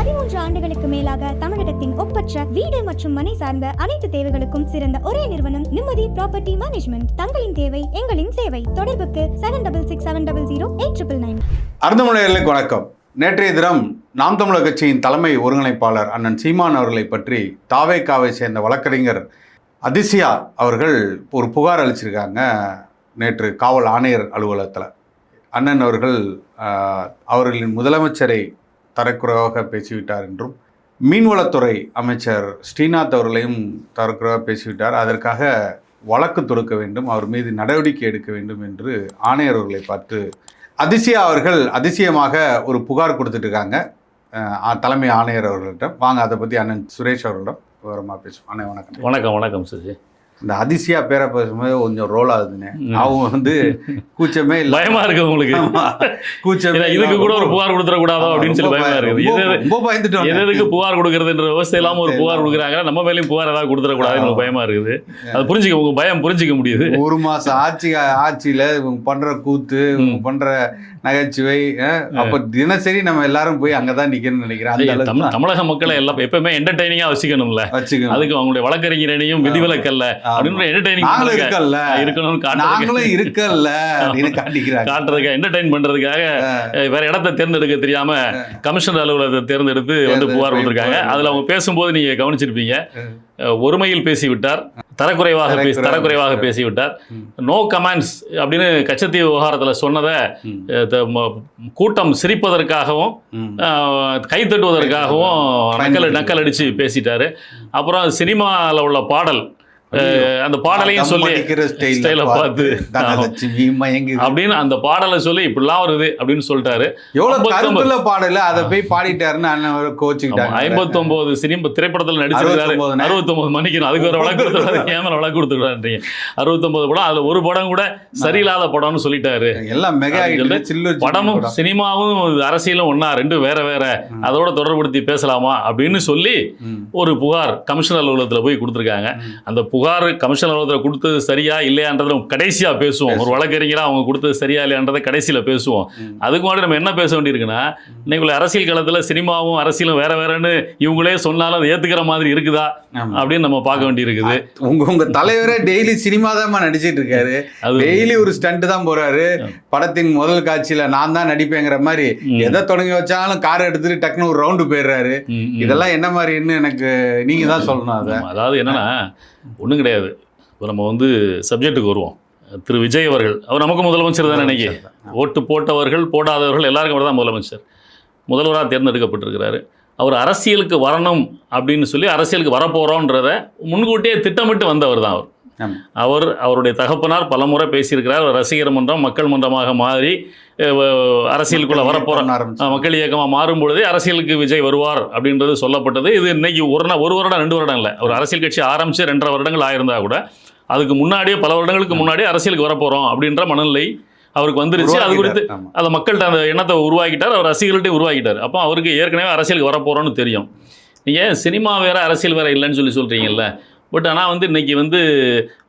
13 ஆண்டுகளுக்கு மேலாக தமிழகத்தின் ஒப்பற்ற வீடு மற்றும் மனை சார்ந்த அனைத்து தேவைகளுக்கும் சிறந்த ஒரே நிறுவனம் நிம்மதி ப்ராப்பர்ட்டி மேனேஜ்மெண்ட். தங்களின் தேவை எங்களின் சேவை. தொடர்புக்கு 7667008999. அருந்தமிழர்களுக்கு வணக்கம். நேற்றைய தினம் நாம் தமிழர் கட்சியின் தலைமை ஒருங்கிணைப்பாளர் அண்ணன் சீமான் அவர்களை பற்றி தாவேகாவை சேர்ந்த வழக்கறிஞர் அதிசயா அவர்கள் ஒரு புகார் அளிச்சிருக்காங்க நேற்று காவல் ஆணையர் அலுவலகத்தில். அண்ணன் அவர்கள் அவர்களின் முதலமைச்சரை தரக்குறைவாக பேசிவிட்டார் என்றும் மீன்வளத்துறை அமைச்சர் ஸ்ரீநாத் அவர்களையும் தரக்குறைவாக பேசிவிட்டார், அதற்காக வழக்கு தொடுக்க வேண்டும், அவர் மீது நடவடிக்கை எடுக்க வேண்டும் என்று ஆணையர் அவர்களை பார்த்து அதிசயா அவர்கள் அதிசயமாக ஒரு புகார் கொடுத்துட்டு இருக்காங்க தலைமை ஆணையர் அவர்களிடம். வாங்க அதை பற்றி அண்ணன் சுரேஷ் அவர்களிடம் விவரமாக பேசுவோம். அண்ணன் வணக்கம். வணக்கம். வணக்கம் சுஜி. இந்த அதிசயா பேரை பேசும்போது கொஞ்சம் ரோல் ஆகுதுன்னு அவங்க கூச்சமே இல்லை, பயமா இருக்கு உங்களுக்கு. கூச்சமே இதுக்கு கூட ஒரு புகார் கொடுத்துடக்கூடாதோ அப்படின்னு சொல்லி பயமா இருக்குது. ரொம்ப பயந்துட்டோம். எதுக்கு புகார் கொடுக்கறதுன்ற விவசாயம் இல்லாமல் ஒரு புகார் கொடுக்குறாங்க, நம்ம மேலேயும் புகார் ஏதாவது கொடுத்துடக்கூடாதுன்னு பயமா இருக்குது. அது புரிஞ்சுக்க உங்க பயம் புரிஞ்சிக்க முடியுது. ஒரு மாசம் ஆட்சியில இவங்க பண்ற கூத்து, இவங்க பண்ற நகைச்சுவை, அப்ப தினசரி நம்ம எல்லாரும் போய் அங்கதான் நிக்கணும்னு நினைக்கிறேன். தமிழக மக்களை எல்லாம் எப்பவுமே என்டர்டைனிங்கா வச்சுக்கணும்ல, அதுக்கு அவங்களுடைய வழக்கறிஞரையும் விதிவிலக்கல்ல காட்டுறதுக்காக என்டர்டைன் பண்றதுக்காக வேற இடத்தை தேர்ந்தெடுக்க தெரியாம கமிஷனர் அலுவலகத்தை தேர்ந்தெடுத்து வந்து புகார் கொடுத்திருக்காங்க. அதுல அவங்க பேசும்போது நீங்க கவனிச்சிருப்பீங்க, ஒருமையில் பேசிவிட்டார், தரக்குறைவாக பேசிவிட்டார், நோ கமெண்ட்ஸ் அப்படின்னு கச்சத்தீவு விவகாரத்தில் சொன்னதை கூட்டம் சிரிப்பதற்காகவும் கைத்தட்டுவதற்காகவும் நக்கல் அடிச்சு பேசிட்டாரு. அப்புறம் சினிமாவில் உள்ள பாடல், அந்த பாடலையும் சொல்லி ஸ்டைல பார்த்து அப்படின்னு அந்த பாடலை சொல்லி இப்படிலாம் வருது அப்படின்னு சொல்லிட்டாரு. எவ்வளவு பாடல அதை போய் பாடிட்டாருன்னு அண்ணன் கோச்சுக்கிட்டாங்க. 59 சினிமா திரைப்படத்தில் நடிச்சிருக்காரு. 69 மணிக்கணும், அதுக்கு ஒரு வழக்கு கொடுத்துருக்காரு. கேமரா வழக்கு கொடுத்துருக்காருன்றீங்க. 69 படம், அதுல ஒரு படம் கூட சரியில்லாத படம்னு சொல்லிட்டாரு. எல்லாம் மெகா படமும் சினிமாவும் அரசியலும் ஒன்னா, ரெண்டும் வேற வேற, அதோட தொடர்படுத்தி பேசலாமா அப்படின்னு சொல்லி ஒரு புகார் கமிஷனர் அலுவலகத்தில் போய் கொடுத்துருக்காங்க. அந்த புகார் கமிஷன் அலுவலகத்தில் கொடுத்தது சரியா இல்லையான்றதை கடைசியா பேசுவோம். ஒரு வழக்கறிஞரா அவங்க கொடுத்தது சரியா இல்லையான்றதை கடைசியில பேசுவோம். அதுக்கு முன்னாடி நம்ம என்ன பேச வேண்டியிருக்குன்னா, இன்னைக்கு அரசியல் களத்துல சினிமாவும் அரசியலும் வேற வேறன்னு இவங்களே சொன்னாலும் அதை ஏத்துக்கிற மாதிரி இருக்குதா அப்படின்னு நம்ம பார்க்க வேண்டியிருக்குது. உங்க தலைவரே டெய்லி சினிமா தான் நடிச்சிட்டு இருக்காரு, டெய்லி ஒரு ஸ்டண்ட் தான் போறாரு. படத்தின் முதல் காட்சியில நான் தான் நடிப்பேங்கிற மாதிரி எதை தொடங்கி வச்சாலும் கார் எடுத்துட்டு டக்குன்னு ஒரு ரவுண்டு போயிடுறாரு. இதெல்லாம் என்ன மாதிரின்னு எனக்கு நீங்க தான் சொல்லணும். அதாவது என்னன்னா ஒன்றும் கிடையாது. இப்போ நம்ம சப்ஜெக்டுக்கு வருவோம். திரு விஜய் அவர்கள், அவர் நமக்கு முதலமைச்சர் தான் நினைக்க. ஓட்டு போட்டவர்கள் போடாதவர்கள் எல்லாருக்கும் அவர் தான் முதலமைச்சர், முதல்வராக தேர்ந்தெடுக்கப்பட்டிருக்கிறாரு. அவர் அரசியலுக்கு வரணும் அப்படின்னு சொல்லி அரசியலுக்கு வரப்போகிறோன்றதை முன்கூட்டியே திட்டமிட்டு வந்தவர் தான் அவர். அவருடைய தகப்பனார் பல முறை பேசியிருக்கிறார். ரசிகர் மன்றம் மக்கள் மன்றமாக மாறி அரசியலுக்குள்ள வரப்போற மக்கள் இயக்கமாக மாறும் பொழுதே அரசியலுக்கு விஜய் வருவார் அப்படின்றது சொல்லப்பட்டது. இது இன்னைக்கு ஒரு வருடம் 2 வருடம் இல்லை, ஒரு அரசியல் கட்சி ஆரம்பிச்சு 2.5 வருடங்கள் ஆயிருந்தா கூட அதுக்கு முன்னாடியே பல வருடங்களுக்கு முன்னாடியே அரசியலுக்கு வரப்போறோம் அப்படின்ற மனநிலை அவருக்கு வந்துருச்சு. அது குறித்து அதை மக்கள்கிட்ட அந்த எண்ணத்தை உருவாக்கிட்டார், அவர் ரசிகர்கள்ட்டையும் உருவாக்கிட்டார். அப்போ அவருக்கு ஏற்கனவே அரசியலுக்கு வரப்போறோம்னு தெரியும். நீங்கள் சினிமா வேற அரசியல் வேற இல்லைன்னு சொல்கிறீங்கல்ல. பட் ஆனால் இன்னைக்கு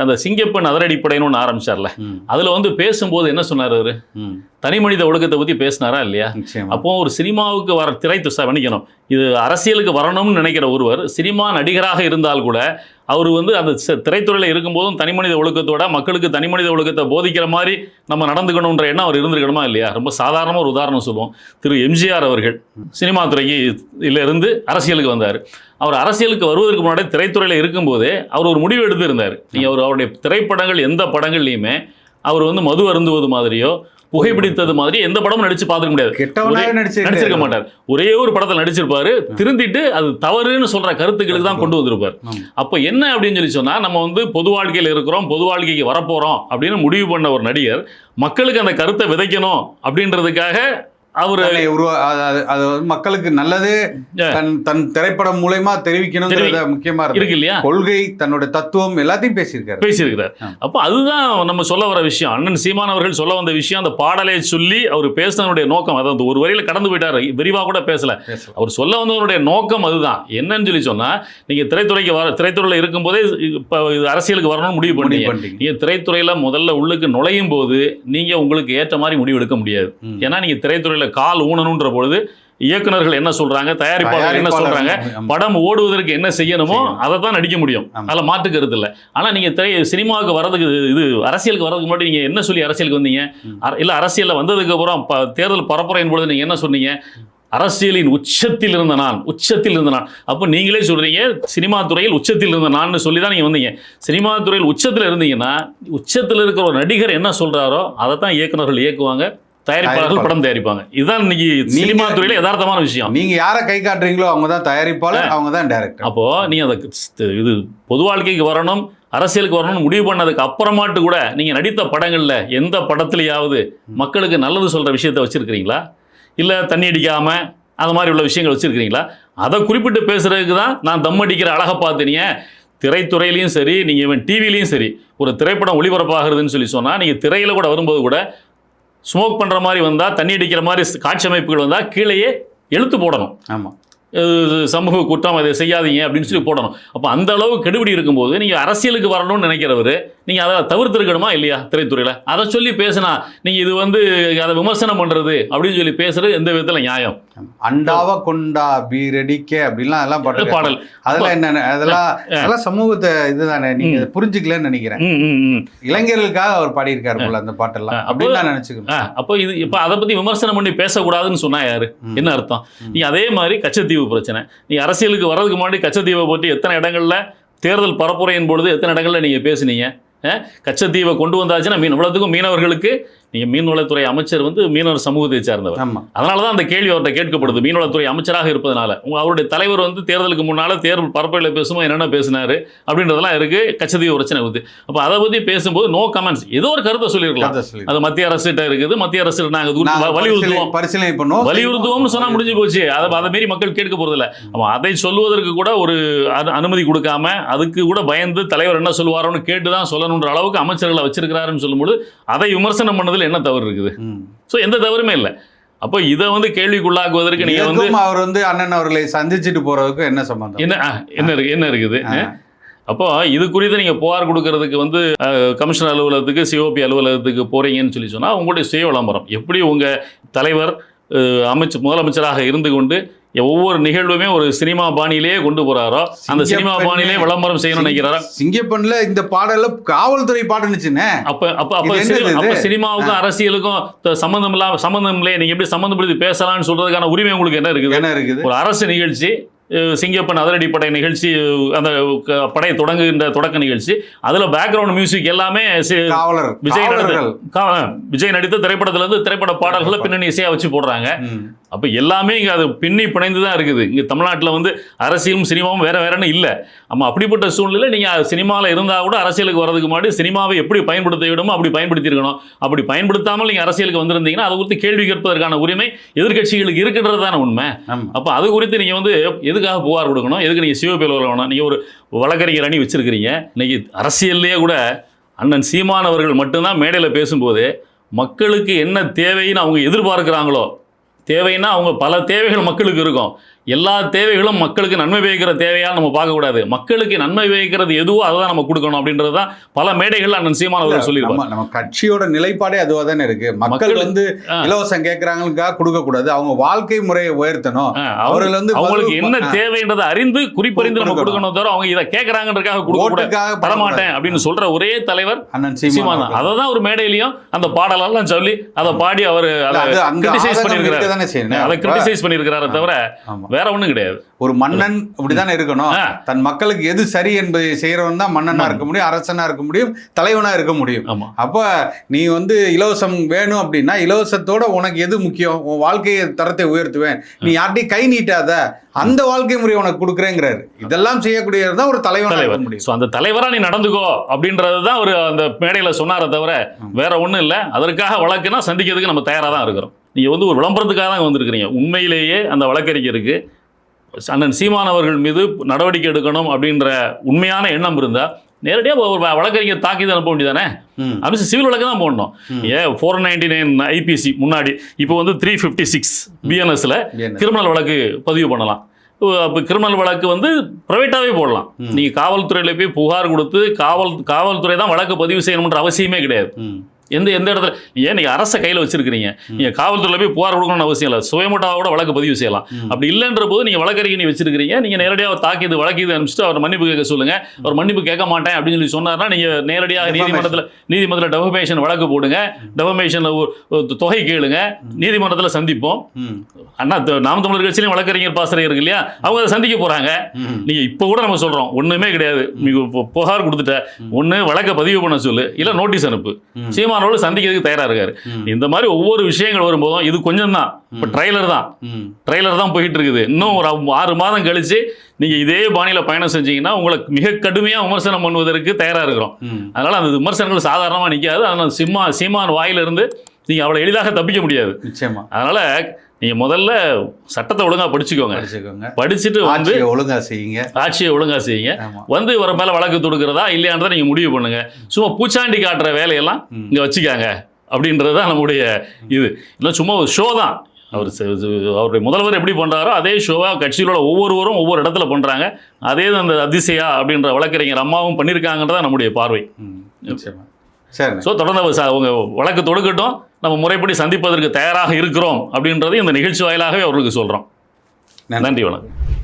அந்த சிங்கப்பெண் அதிரடிப்படைன்னு ஒன்று ஆரம்பிச்சார்ல, அதில் பேசும்போது என்ன சொன்னார் அவர்? தனி மனித ஒழுக்கத்தை பற்றி பேசினாரா இல்லையா? அப்போ ஒரு சினிமாவுக்கு வர பண்ணிக்கணும், இது அரசியலுக்கு வரணும்னு நினைக்கிற ஒருவர் சினிமா நடிகராக இருந்தால் கூட அவர் அந்த திரைத்துறையில் இருக்கும்போதும் தனி மனித ஒழுக்கத்தோட மக்களுக்கு தனி மனித ஒழுக்கத்தை போதிக்கிற மாதிரி நம்ம நடந்துக்கணுன்ற எண்ணம் அவர் இருந்திருக்கணுமா இல்லையா? ரொம்ப சாதாரணமாக ஒரு உதாரணம் சொல்லுவோம். திரு எம்ஜிஆர் அவர்கள் சினிமா துறைக்கு இருந்து அரசியலுக்கு வந்தார். அவர் அரசியலுக்கு வருவதற்கு முன்னாடி திரைத்துறையில் இருக்கும்போதே அவர் ஒரு முடிவு எடுத்து இருந்தார். நீங்கள் அவருடைய திரைப்படங்கள் எந்த படங்கள்லையுமே அவர் மது அருந்துவது மாதிரியோ புகைப்பிடித்தது மாதிரி எந்த படமும் நடிச்சு பார்த்துக்க முடியாது, நடிச்சிருக்க மாட்டார். ஒரே ஒரு படத்தில் நடிச்சிருப்பாரு, திருந்திட்டு அது தவறுன்னு சொல்ற கருத்துக்களுக்கு தான் கொண்டு வந்திருப்பார். அப்போ என்ன அப்படின்னு சொன்னா, நம்ம பொது வாழ்க்கையில் இருக்கிறோம், பொது வாழ்க்கைக்கு வரப்போறோம் அப்படின்னு முடிவு பண்ண ஒரு நடிகர் மக்களுக்கு அந்த கருத்தை விதைக்கணும் அப்படின்றதுக்காக அவர் மக்களுக்கு நல்லது தன் திரைப்படம் மூலமா தெரிவிக்கணும் முக்கியமா இருக்கு இல்லையா? கொள்கை, தன்னுடைய தத்துவம் எல்லாத்தையும் பேசியிருக்கிறார். அப்போ அதுதான் நம்ம சொல்ல வர விஷயம். அண்ணன் சீமான் அவர்கள் சொல்ல வந்த விஷயம், அந்த பாடலை சொல்லி அவர் பேசினதுடைய நோக்கம் அதான். ஒரு வரியில கடந்து போயிட்டாரு, விரிவா கூட பேசல. அவர் சொல்ல வந்தவருடைய நோக்கம் அதுதான். என்னன்னு சொன்னா, நீங்க திரைத்துறையில இருக்கும்போதே அரசியலுக்கு வரணும்னு முடிவு பண்ணீங்க. நீங்க திரைத்துறையில முதல்ல உள்ளுக்கு நுழையும் போது நீங்க உங்களுக்கு ஏற்ற மாதிரி முடிவு எடுக்க முடியாது. ஏன்னா நீங்க திரைத்துறையில கால் ஊனணுன்ற பொழுது இயக்குனர்கள் என்ன சொல்றாங்க, தயாரிப்பாளர்கள் என்ன சொல்றாங்க, படம் ஓடுவதற்கு என்ன செய்யணுமோ அதை தான் நடிக்க முடியும். அதில் மாற்று கருத்து இல்லை. ஆனால் நீங்கள் சினிமாவுக்கு வர்றதுக்கு, இது அரசியலுக்கு வர்றதுக்கு முன்னாடி நீங்கள் என்ன சொல்லி அரசியலுக்கு வந்தீங்க? இல்லை அரசியலில் வந்ததுக்கு அப்புறம் தேர்தல் பரப்புரையின் பொழுது நீங்கள் என்ன சொன்னீங்க? அரசியலின் உச்சத்தில் இருந்த நான். அப்போ நீங்களே சொல்றீங்க சினிமா துறையில் உச்சத்தில் இருந்த நான் சொல்லி தான் நீங்கள் வந்தீங்க. சினிமா துறையில் உச்சத்தில் இருந்தீங்கன்னா உச்சத்தில் இருக்கிற ஒரு நடிகர் என்ன சொல்றாரோ அதை தான் இயக்குனர்கள் இயக்குவாங்க, தயாரிப்பாளர்கள் படம் தயாரிப்பாங்க. இதுதான் இன்னைக்கு சினிமா துறையில யதார்த்தமான விஷயம். நீங்க யாரை கை காட்டுறீங்களோ அவங்க தான் தயாரிப்பாளர், அவங்க தான் டைரக்டர். அப்போ நீங்க அதை இது பொது வாழ்க்கைக்கு வரணும், அரசியலுக்கு வரணும்னு முடிவு பண்ணதுக்கு அப்புறமாட்டு கூட நீங்க நடித்த படங்கள்ல எந்த படத்துலயாவது மக்களுக்கு நல்லது சொல்ற விஷயத்த வச்சிருக்கிறீங்களா? இல்லை தண்ணி அடிக்காமல் அந்த மாதிரி உள்ள விஷயங்கள் வச்சுருக்கிறீங்களா? அதை குறிப்பிட்டு பேசுகிறதுக்கு தான் நான் தம் அடிக்கிற அழகை பார்த்துனீங்க. திரைத்துறையிலையும் சரி, நீங்கள் இவன் டிவிலையும் சரி, ஒரு திரைப்படம் ஒளிபரப்பாகிறதுன்னு சொல்லி சொன்னால் நீங்கள் திரையில் கூட வரும்போது கூட ஸ்மோக் பண்ணுற மாதிரி வந்தால், தண்ணி அடிக்கிற மாதிரி காட்சி அமைப்புகள் வந்தால் கீழேயே எழுத்து போடணும். ஆமாம், சமூக குற்றம், அதை செய்யாதீங்க அப்படின்னு சொல்லி போடணும். அப்போ அந்த அளவு கெடுபிடி இருக்கும்போது நீங்கள் அரசியலுக்கு வரணும்னு நினைக்கிறவர் நீங்கள் அதை தவிர்த்துருக்கணுமா இல்லையா? திரைத்துறையில் அதை சொல்லி பேசினா நீங்கள் இது அதை விமர்சனம் பண்ணுறது அப்படின்னு சொல்லி பேசுறது எந்த விதத்தில் நியாயம்? அண்டாவ கொண்டா பீரடிக்க அப்படின்லாம் அதெல்லாம் பாடல். அதெல்லாம் என்ன, அதெல்லாம் சமூகத்தை இதுதானே, நீங்க புரிஞ்சுக்கலன்னு நினைக்கிறேன். இளைஞர்களுக்காக அவர் பாடியிருக்காரு போல அந்த பாட்டெல்லாம் அப்படின்னு நான் நினைச்சுக்கிறேன். அப்போ இது இப்போ அதை பற்றி விமர்சனம் பண்ணி பேசக்கூடாதுன்னு சொன்னா யாரு? என்ன அர்த்தம்? நீங்க அதே மாதிரி கச்சத்தீவு பிரச்சனை, நீங்க அரசியலுக்கு வர்றதுக்கு முன்னாடி கச்சத்தீவை பற்றி எத்தனை இடங்கள்ல தேர்தல் பரப்புரையின் பொழுது எத்தனை இடங்கள்ல நீங்க பேசுனீங்க? கச்சத்தீவை கொண்டு வந்தாச்சுன்னா இவ்வளவுக்கும் மீனவர்களுக்கு, நீங்கள் மீன்வளத்துறை அமைச்சர் மீனவர் சமூகத்தை சார்ந்தவர், அதனால தான் அந்த கேள்வி அவர்கிட்ட கேட்கப்படுது. மீன்வளத்துறை அமைச்சராக இருப்பதனால அவருடைய தலைவர் தேர்தலுக்கு முன்னால் தேர்தல் பரப்புரையில் பேசும்போது என்னென்ன பேசினாரு அப்படின்றதெல்லாம் இருக்கு. கச்சத்தீவு பிரச்சனை வருது. அப்போ அதை பற்றி பேசும்போது நோ கமெண்ட்ஸ், ஏதோ ஒரு கருத்தை சொல்லியிருக்கலாம். அது மத்திய அரசுகிட்ட இருக்குது, மத்திய அரசு நாங்கள் வலியுறுத்துவோம், பரிசீலனை பண்ணுவோம், வலியுறுத்துவோம்னு சொன்னால் முடிஞ்சு போச்சு. அதை மாரி மக்கள் கேட்க போறதில்லை. அப்போ அதை சொல்வதற்கு கூட ஒரு அனுமதி கொடுக்காம, அதுக்கு கூட பயந்து தலைவர் என்ன சொல்லுவாரோன்னு கேட்டு தான் சொல்லணுன்ற அளவுக்கு அமைச்சர்களை வச்சிருக்கிறாருன்னு சொல்லும்போது அதை விமர்சனம் பண்ணதில் என்ன தவறு இருக்குது? சோ எந்த தவறுமே இல்லை. அப்போ இதை கேள்விக்குள்ளாக்குவதற்கு நீங்க அவர் அண்ணன் அவர்களை சந்திச்சுட்டு போறதுக்கு என்ன சம்பந்தம்? என்ன இருக்குது? அப்போ இது குறித்து நீங்க புகார் கொடுக்கறதுக்கு கமிஷனர் அலுவலகத்துக்கு, சிஓபி அலுவலகத்துக்கு போறீங்கன்னு சொல்லி சொன்னா உங்களுடைய சுய விளம்பரம். எப்படி உங்க தலைவர் முதலமைச்சராக இருந்து கொண்டு ஒவ்வொரு நிகழ்வுமே ஒரு சினிமா பாணியிலேயே கொண்டு போறாரோ, அந்த சினிமா பாணியிலே விளம்பரம் செய்யணும்னு நினைக்கிறாரோ. சிங்கப்பெண்ல இந்த பாடல காவல்துறை பாடுனுச்சுன்னு. அப்ப சினிமாவுக்கும் அரசியலுக்கும் சம்பந்தம் இல்லையே, நீங்க எப்படி சம்பந்தப்படுத்தி பேசலாம்னு சொல்றதுக்கான உரிமை உங்களுக்கு என்ன இருக்குது? ஒரு அரசு நிகழ்ச்சி, சிங்கப்பன் அதிரடி படை நிகழ்ச்சி, அந்த படை தொடங்குகின்ற தொடக்க நிகழ்ச்சி, அதுல பேக்ரவுண்ட் மியூசிக் எல்லாமே விஜய் நடித்த திரைப்படத்துல இருந்து திரைப்பட பாடல்களை பின்னணி இசையா வச்சு போடுறாங்க. அப்ப எல்லாமே இங்க அது பின்னி பிணைந்து தான் இருக்குது. இங்க தமிழ்நாட்டில் அரசியலும் சினிமாவும் வேற வேறன்னு இல்லை. ஆமா, அப்படிப்பட்ட சூழ்நிலை நீங்க சினிமாவில் இருந்தா கூட அரசியலுக்கு வர்றதுக்கு முன்னாடி சினிமாவை எப்படி பயன்படுத்த விடுமோ அப்படி பயன்படுத்தியிருக்கணும். அப்படி பயன்படுத்தாமல் நீங்க அரசியலுக்கு வந்திருந்தீங்கன்னா அது குறித்து கேள்வி கேட்பதற்கான உரிமை எதிர்கட்சிகளுக்கு இருக்கின்றது தானே உண்மை. அப்ப அது குறித்து நீங்க எதுக்காக புகார் கொடுக்கணும்? எதுக்கு நீங்க சிவ பேர் வரணும்? நீங்க ஒரு வழக்கறிஞர் அணி வச்சிருக்கிறீங்க. இன்னைக்கு அரசியல்லையே கூட அண்ணன் சீமான் அவர்கள் மட்டும்தான் மேடையில் பேசும்போது மக்களுக்கு என்ன தேவைன்னு அவங்க எதிர்பார்க்கிறாங்களோ, தேவைன்னா அவங்க பல தேவைகள் மக்களுக்கு இருக்கும், எல்லா தேவைகளும் மக்களுக்கு நன்மை வைக்கிற தேவையா நம்ம பார்க்கக்கூடாது. மக்களுக்கு நன்மை வைக்கிறது எதுவோ அதை தான் நம்ம கொடுக்கணும் அப்படின்றது தான் பல மேடைகள் அண்ணன் சீமான் அவர்கள் சொல்லியிருக்காங்க. நம்ம கட்சியோட நிலைப்பாடே அதுவாக தானே இருக்கு. மக்கள் இலவசம் கேட்கறாங்களுக்காக கொடுக்க கூடாது, அவங்க வாழ்க்கை முறையை உயர்த்தணும். அவர்கள் அவங்களுக்கு என்ன தேவைன்றதை அறிந்து குறிப்பறிந்து நம்ம கொடுக்கணும். தவிர அவங்க இதை கேட்கறாங்கன்றதுக்காக கொடுக்க தரமாட்டேன் அப்படின்னு சொல்ற ஒரே தலைவர் அண்ணன் சீமான் தான். அதை தான் ஒரு மேடையிலையும் அந்த பாடலெல்லாம் சொல்லி அதை பாடி அவர் கிரிட்டிசைஸ் பண்ணியிருக்கிறாரு தவிர வேற ஒண்ணும் கிடையாது. ஒரு மன்னன் அப்படித்தானே இருக்கணும். தன் மக்களுக்கு எது சரி என்பதை செய்யறவன் தான் மன்னனா இருக்க முடியும், அரசனா இருக்க முடியும், தலைவனா இருக்க முடியும். அப்ப நீ இலவசம் வேணும் அப்படின்னா இலவசத்தோட உனக்கு எது முக்கியம்? உன் வாழ்க்கையை தரத்தை உயர்த்துவேன், நீ யார்ட்டையும் கை நீட்டாத, அந்த வாழ்க்கை முறையை உனக்கு கொடுக்குறேங்கிறாரு. இதெல்லாம் செய்யக்கூடியது தான் ஒரு தலைவர் முடியும். அந்த தலைவரா நீ நடந்துக்கோ அப்படின்றது தான் ஒரு அந்த மேடையில சொன்னாரே தவிர வேற ஒண்ணும் இல்லை. அதற்காக வழக்குனா சந்திக்கிறதுக்கு நம்ம தயாரா தான் இருக்கிறோம். நீங்க ஒரு விளம்பரத்துக்காக தான் வந்திருக்கிறீங்க. உண்மையிலேயே அந்த வழக்கறிஞருக்கு அண்ணன் சீமான் அவர்கள் மீது நடவடிக்கை எடுக்கணும் அப்படின்ற உண்மையான எண்ணம் இருந்தா நேரடியாக ஒரு வழக்கறிஞர் தாக்கி அனுப்ப வேண்டியதானே? அப்படின்னு சிவில் வழக்கு தான் போடணும். 499 ஐபிசி முன்னாடி இப்போ 356 பிஎன்எஸ்ல கிரிமினல் வழக்கு பதிவு பண்ணலாம். அப்போ கிரிமினல் வழக்கு ப்ரைவேட்டாகவே போடலாம். நீங்கள் காவல்துறையில் போய் புகார் கொடுத்து காவல்துறை தான் வழக்கு பதிவு செய்யணுன்ற அவசியமே கிடையாது. எந்த இடத்துல ஏன் நீங்கள் அரசை கையில் வச்சிருக்கிறீங்க, நீங்கள் காவல்துறையில் போய் புகார் கொடுக்கணும்னு அவசியம் இல்லை, சுயமட்டாவோட வழக்கு பதிவு செய்யலாம். அப்படி இல்லைன்ற போது நீங்கள் வழக்கறிஞர் நீ வச்சிருக்கிறீங்க, நீங்கள் நேரடியாக தாக்கியது வழக்கு அனுப்பிச்சிட்டு அவர் மன்னிப்பு கேட்க சொல்லுங்கள். அவர் மன்னிப்பு கேட்க மாட்டேன் அப்படின்னு சொல்லி சொன்னார்னா நீங்கள் நேரடியாக நீதிமன்றத்தில் டெஃபமேஷன் வழக்கு போடுங்க, டெஃபமேஷனில் தொகை கேளுங்க, நீதிமன்றத்தில் சந்திப்போம். அண்ணா நாம் தமிழர் கட்சியிலும் வழக்கறிஞர் பாசறை இருக்கு இல்லையா, அவங்க அதை சந்திக்க போகிறாங்க. நீங்கள் இப்போ கூட நம்ம சொல்கிறோம் ஒன்றுமே கிடையாது, நீங்கள் புகார் கொடுத்துட்ட ஒன்று வழக்கை பதிவு பண்ண சொல்லு, இல்லை நோட்டீஸ் அனுப்பு. சீமானோடு சந்திக்கிறதுக்கு தயாராக இருக்காரு. இந்த மாதிரி ஒவ்வொரு விஷயங்கள் வரும்போதும் இது கொஞ்சம் தான், இப்போ ட்ரைலர் தான் போயிட்டு இருக்குது. இன்னும் ஒரு 6 மாதம் கழிச்சு நீங்கள் இதே பாணியில் பயணம் செஞ்சீங்கன்னா உங்களுக்கு மிக கடுமையாக விமர்சனம் பண்ணுவதற்கு தயாராக இருக்கிறோம். அதனால் அந்த விமர்சனங்கள் சாதாரணமாக நிற்காது. அதனால் சீமான் வாயிலிருந்து நீங்கள் அவ்வளோ எளிதாக தப்பிக்க முடியாது. நிச்சயமா. அதனால் நீங்கள் முதல்ல சட்டத்தை ஒழுங்காக படிச்சுக்கோங்க. படிச்சுட்டு வந்து ஆட்சியை ஒழுங்காக செய்யுங்க. வந்து இவர மேலே வழக்கு தொடுக்கிறதா இல்லையான்றதை நீங்கள் முடிவு பண்ணுங்க. சும்மா பூச்சாண்டி காட்டுற வேலையெல்லாம் இங்கே வச்சுக்காங்க அப்படின்றது தான் நம்முடைய இது. இல்லை சும்மா ஒரு ஷோ தான். அவருடைய முதல்வர் எப்படி பண்ணுறாரோ அதே ஷோவாக கட்சியிலோட ஒவ்வொருவரும் ஒவ்வொரு இடத்துல பண்ணுறாங்க. அதே அந்த அதிசயா அப்படின்ற வழக்கறிஞர் அம்மாவும் பண்ணியிருக்காங்கன்றதான் நம்முடைய பார்வை. சரி. ஸோ தொடர்ந்து அவங்க வழக்கு தொடுக்கட்டும், நம்ம முறைப்படி சந்திப்பதற்கு தயாராக இருக்கிறோம் அப்படின்றதை இந்த நிகழ்ச்சி வாயிலாகவே அவர்களுக்கு சொல்கிறோம். நன்றி, வணக்கம்.